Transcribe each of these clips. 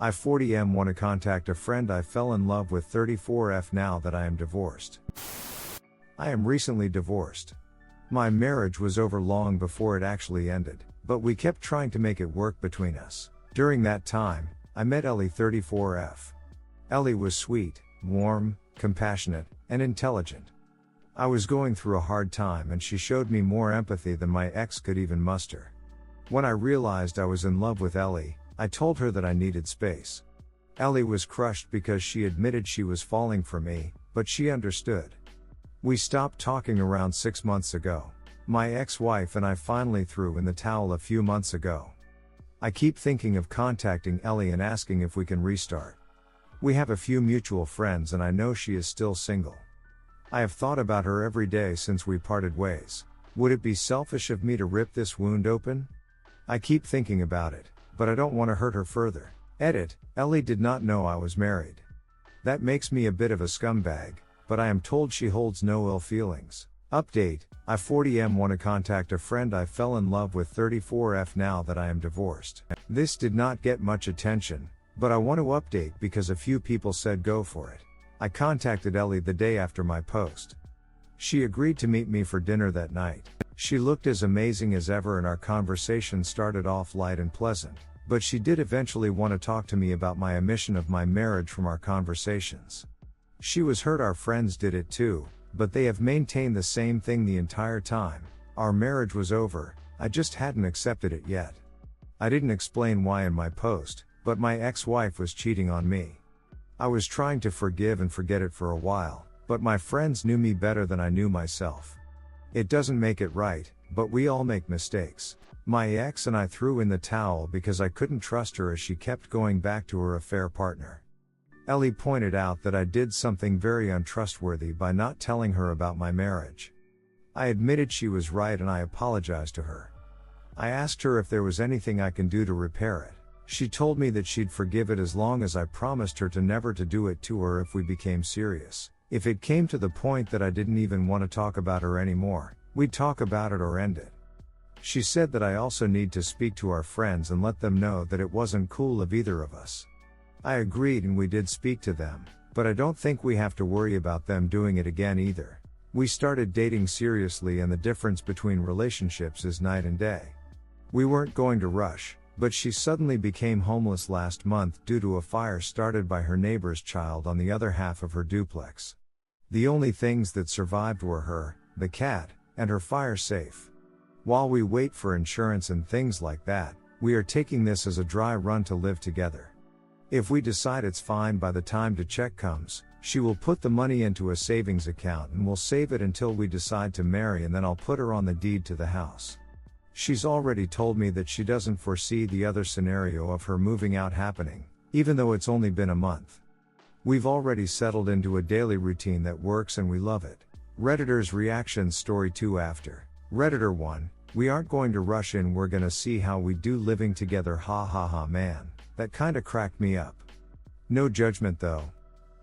I 40M want to contact a friend I fell in love with 34F now that I am divorced. I am recently divorced. My marriage was over long before it actually ended, but we kept trying to make it work between us. During that time, I met Ellie 34F. Ellie was sweet, warm, compassionate, and intelligent. I was going through a hard time and she showed me more empathy than my ex could even muster. When I realized I was in love with Ellie, I told her that I needed space. Ellie was crushed because she admitted she was falling for me, but she understood. We stopped talking around 6 months ago. My ex-wife and I finally threw in the towel a few months ago. I keep thinking of contacting Ellie and asking if we can restart. We have a few mutual friends and I know she is still single. I have thought about her every day since we parted ways. Would it be selfish of me to rip this wound open? I keep thinking about it, but I don't want to hurt her further. Edit, Ellie did not know I was married. That makes me a bit of a scumbag, but I am told she holds no ill feelings. Update, I 40M want to contact a friend I fell in love with 34F now that I am divorced. This did not get much attention, but I want to update because a few people said go for it. I contacted Ellie the day after my post. She agreed to meet me for dinner that night. She looked as amazing as ever and our conversation started off light and pleasant, but she did eventually want to talk to me about my omission of my marriage from our conversations. She was hurt our friends did it too, but they have maintained the same thing the entire time. Our marriage was over, I just hadn't accepted it yet. I didn't explain why in my post, but my ex-wife was cheating on me. I was trying to forgive and forget it for a while, but my friends knew me better than I knew myself. It doesn't make it right, but we all make mistakes. My ex and I threw in the towel because I couldn't trust her as she kept going back to her affair partner. Ellie pointed out that I did something very untrustworthy by not telling her about my marriage. I admitted she was right and I apologized to her. I asked her if there was anything I can do to repair it. She told me that she'd forgive it as long as I promised her to never to do it to her if we became serious. If it came to the point that I didn't even want to talk about her anymore, we'd talk about it or end it. She said that I also need to speak to our friends and let them know that it wasn't cool of either of us. I agreed and we did speak to them, but I don't think we have to worry about them doing it again either. We started dating seriously and the difference between relationships is night and day. We weren't going to rush, but she suddenly became homeless last month due to a fire started by her neighbor's child on the other half of her duplex. The only things that survived were her, the cat, and her fire safe. While we wait for insurance and things like that, we are taking this as a dry run to live together. If we decide it's fine by the time the check comes, she will put the money into a savings account and we'll save it until we decide to marry and then I'll put her on the deed to the house. She's already told me that she doesn't foresee the other scenario of her moving out happening, even though it's only been a month. We've already settled into a daily routine that works and we love it. Redditor's reactions story 2 after. Redditor 1, we aren't going to rush in, we're gonna see how we do living together, ha ha ha man, that kinda cracked me up. No judgment though.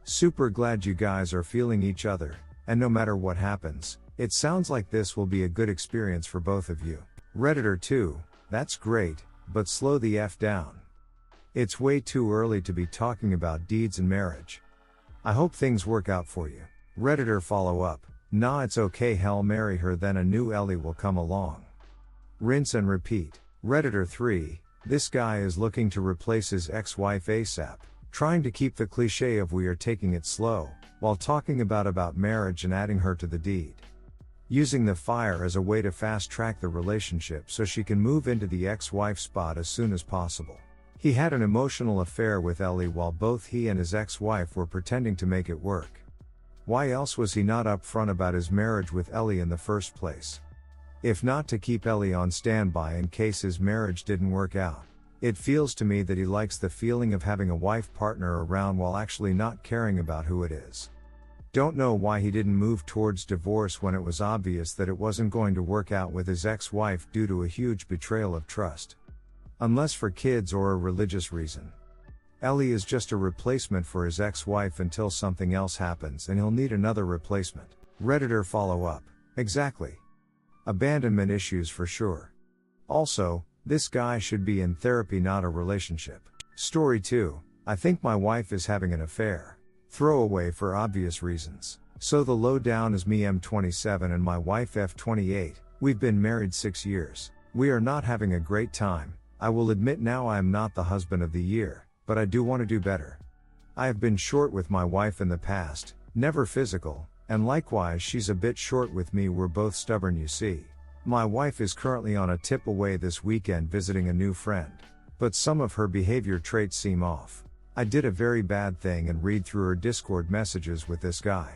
Super glad you guys are feeling each other, and no matter what happens, it sounds like this will be a good experience for both of you. Redditor 2, that's great, but slow the F down. It's way too early to be talking about deeds and marriage. I hope things work out for you. Redditor follow up, nah it's okay, hell marry her then a new Ellie will come along. Rinse and repeat. Redditor 3, this guy is looking to replace his ex-wife ASAP, trying to keep the cliche of we are taking it slow, while talking about marriage and adding her to the deed. Using the fire as a way to fast-track the relationship so she can move into the ex-wife spot as soon as possible. He had an emotional affair with Ellie while both he and his ex-wife were pretending to make it work. Why else was he not upfront about his marriage with Ellie in the first place? If not to keep Ellie on standby in case his marriage didn't work out. It feels to me that he likes the feeling of having a wife partner around while actually not caring about who it is. Don't know why he didn't move towards divorce when it was obvious that it wasn't going to work out with his ex-wife due to a huge betrayal of trust. Unless for kids or a religious reason. Ellie is just a replacement for his ex-wife until something else happens and he'll need another replacement. Redditor follow up, exactly. Abandonment issues for sure. Also, this guy should be in therapy, not a relationship. Story 2, I think my wife is having an affair. Throwaway for obvious reasons. So the lowdown is me M27 and my wife F28, we've been married 6 years. We are not having a great time. I will admit now I am not the husband of the year, but I do want to do better. I have been short with my wife in the past, never physical, and likewise she's a bit short with me, we're both stubborn you see. My wife is currently on a tip away this weekend visiting a new friend. But some of her behavior traits seem off. I did a very bad thing and read through her Discord messages with this guy.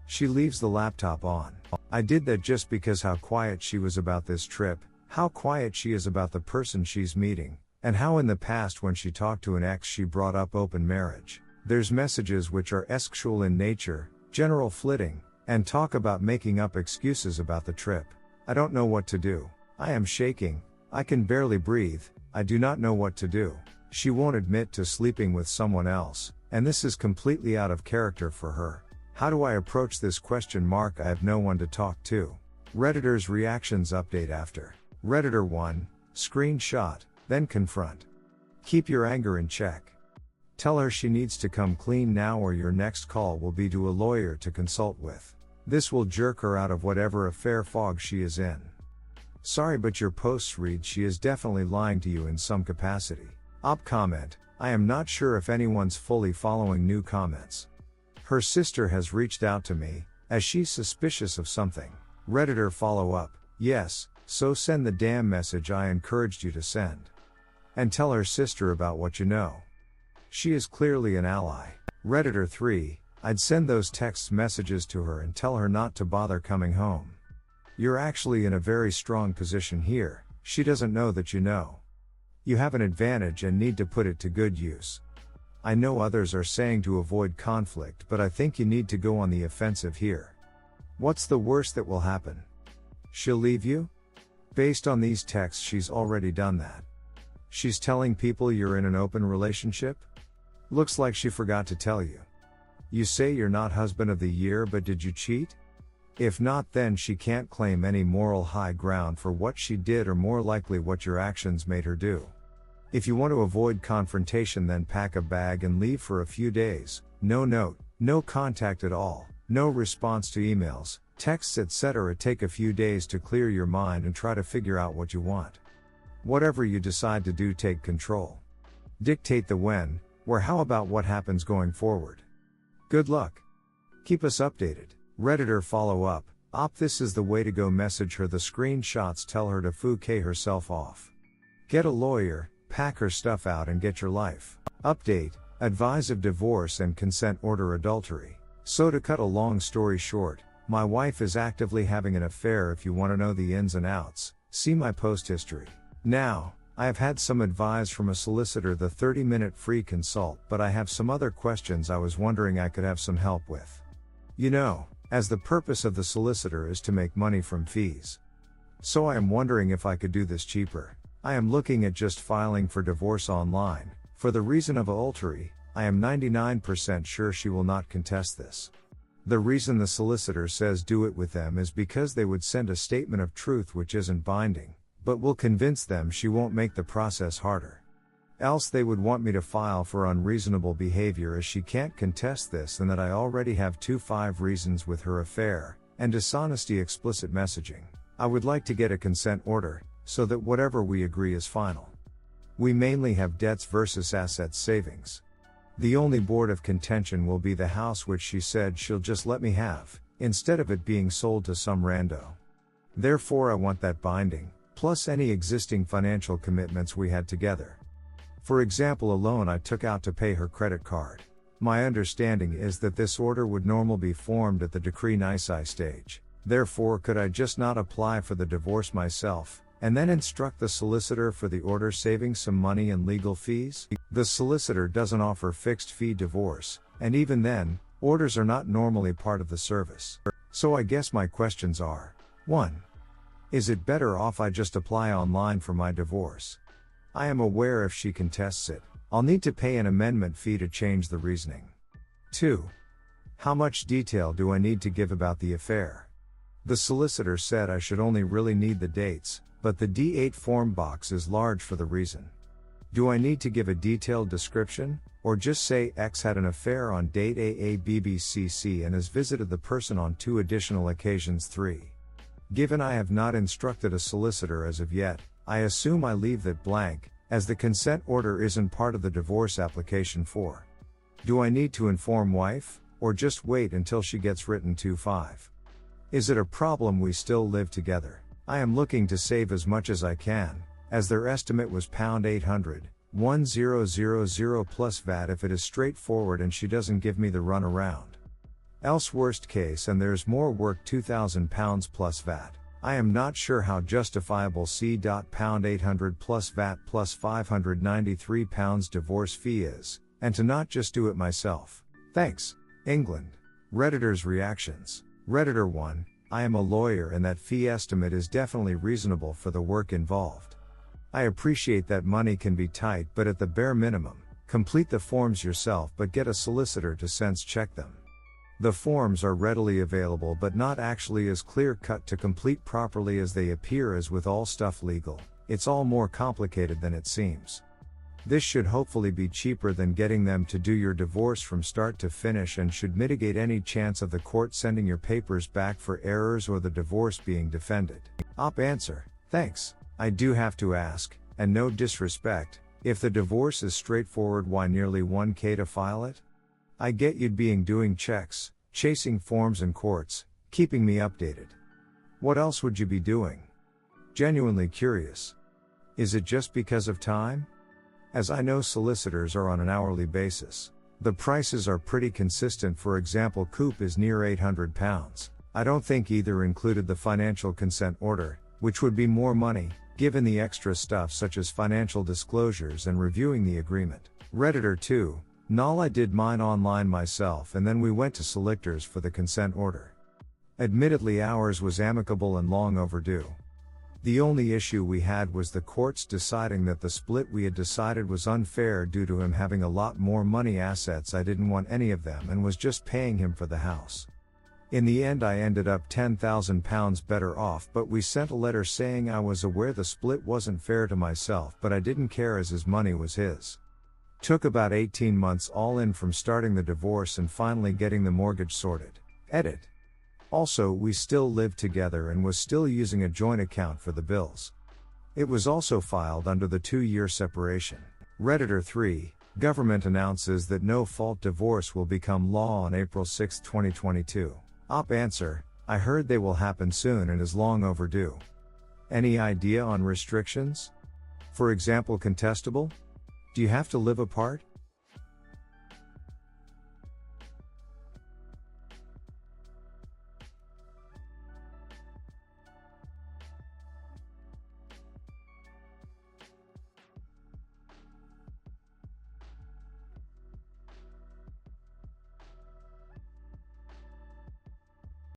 She leaves the laptop on. I did that just because how quiet she was about this trip, how quiet she is about the person she's meeting, and how in the past when she talked to an ex she brought up open marriage. There's messages which are sexual in nature, general flitting, and talk about making up excuses about the trip. I don't know what to do. I am shaking. I can barely breathe. I do not know what to do. She won't admit to sleeping with someone else, and this is completely out of character for her. How do I approach this ? I have no one to talk to. Redditor's reactions update after. Redditor 1, screenshot, then confront. Keep your anger in check. Tell her she needs to come clean now or your next call will be to a lawyer to consult with. This will jerk her out of whatever affair fog she is in. Sorry but your posts read she is definitely lying to you in some capacity. Op comment, I am not sure if anyone's fully following new comments. Her sister has reached out to me, as she's suspicious of something. Redditor follow up, yes, so send the damn message I encouraged you to send. And tell her sister about what you know. She is clearly an ally. Redditor 3, I'd send those text messages to her and tell her not to bother coming home. You're actually in a very strong position here, she doesn't know that you know. You have an advantage and need to put it to good use. I know others are saying to avoid conflict, but I think you need to go on the offensive here. What's the worst that will happen? She'll leave you? Based on these texts she's already done that. She's telling people you're in an open relationship? Looks like she forgot to tell you. You say you're not husband of the year, but did you cheat? If not, then she can't claim any moral high ground for what she did or more likely what your actions made her do. If you want to avoid confrontation, then pack a bag and leave for a few days. No note, no contact at all, no response to emails, texts etc. Take a few days to clear your mind and try to figure out what you want. Whatever you decide to do, take control. Dictate the when, where, how about what happens going forward. Good luck. Keep us updated. Redditor follow up, this is the way to go. Message her the screenshots, tell her to fouquet herself off. Get a lawyer, pack her stuff out and get your life. Update, advise of divorce and consent order adultery. So to cut a long story short, my wife is actively having an affair. If you want to know the ins and outs, see my post history. Now, I have had some advice from a solicitor, the 30-minute free consult, but I have some other questions I was wondering I could have some help with. You know, as the purpose of the solicitor is to make money from fees. So I am wondering if I could do this cheaper. I am looking at just filing for divorce online. For the reason of adultery, I am 99% sure she will not contest this. The reason the solicitor says do it with them is because they would send a statement of truth which isn't binding, but will convince them she won't make the process harder. Else they would want me to file for unreasonable behavior, as she can't contest this, and that I already have 5 reasons with her affair, and dishonesty explicit messaging. I would like to get a consent order, so that whatever we agree is final. We mainly have debts versus assets savings. The only board of contention will be the house, which she said she'll just let me have, instead of it being sold to some rando. Therefore I want that binding, plus any existing financial commitments we had together. For example, a loan I took out to pay her credit card. My understanding is that this order would normally be formed at the decree nisi stage. Therefore, could I just not apply for the divorce myself, and then instruct the solicitor for the order, saving some money and legal fees? The solicitor doesn't offer fixed fee divorce, and even then, orders are not normally part of the service. So I guess my questions are: 1. Is it better off I just apply online for my divorce? I am aware if she contests it, I'll need to pay an amendment fee to change the reasoning. 2. How much detail do I need to give about the affair? The solicitor said I should only really need the dates, but the D8 form box is large for the reason. Do I need to give a detailed description, or just say X had an affair on date AABBCC and has visited the person on 2 additional occasions? 3. Given I have not instructed a solicitor as of yet, I assume I leave that blank, as the consent order isn't part of the divorce application. 4. Do I need to inform wife, or just wait until she gets written to? 5. Is it a problem we still live together? I am looking to save as much as I can, as their estimate was £800, 1000 plus VAT if it is straightforward and she doesn't give me the run around. Else worst case and there's more work, £2,000 plus VAT. I am not sure how justifiable £800 plus VAT plus £593 divorce fee is, and to not just do it myself. Thanks. England. Redditor's reactions. Redditor 1, I am a lawyer and that fee estimate is definitely reasonable for the work involved. I appreciate that money can be tight, but at the bare minimum, complete the forms yourself but get a solicitor to sense check them. The forms are readily available but not actually as clear-cut to complete properly as they appear. As with all stuff legal, it's all more complicated than it seems. This should hopefully be cheaper than getting them to do your divorce from start to finish and should mitigate any chance of the court sending your papers back for errors or the divorce being defended. Op answer, thanks. I do have to ask, and no disrespect, if the divorce is straightforward, why nearly $1,000 to file it? I get you'd being doing checks, chasing forms in courts, keeping me updated. What else would you be doing? Genuinely curious. Is it just because of time? As I know, solicitors are on an hourly basis. The prices are pretty consistent. For example, Coop is near £800. I don't think either included the financial consent order, which would be more money, given the extra stuff such as financial disclosures and reviewing the agreement. Redditor 2, I did mine online myself and then we went to solicitors for the consent order. Admittedly, ours was amicable and long overdue. The only issue we had was the courts deciding that the split we had decided was unfair due to him having a lot more money assets. I didn't want any of them and was just paying him for the house. In the end I ended up £10,000 better off, but we sent a letter saying I was aware the split wasn't fair to myself, but I didn't care as his money was his. Took about 18 months all in from starting the divorce and finally getting the mortgage sorted. Edit. Also, we still lived together and was still using a joint account for the bills. It was also filed under the 2-year separation. Redditor 3, government announces that no-fault divorce will become law on April 6, 2022. Op answer, I heard they will happen soon and is long overdue. Any idea on restrictions? For example, contestable? Do you have to live apart?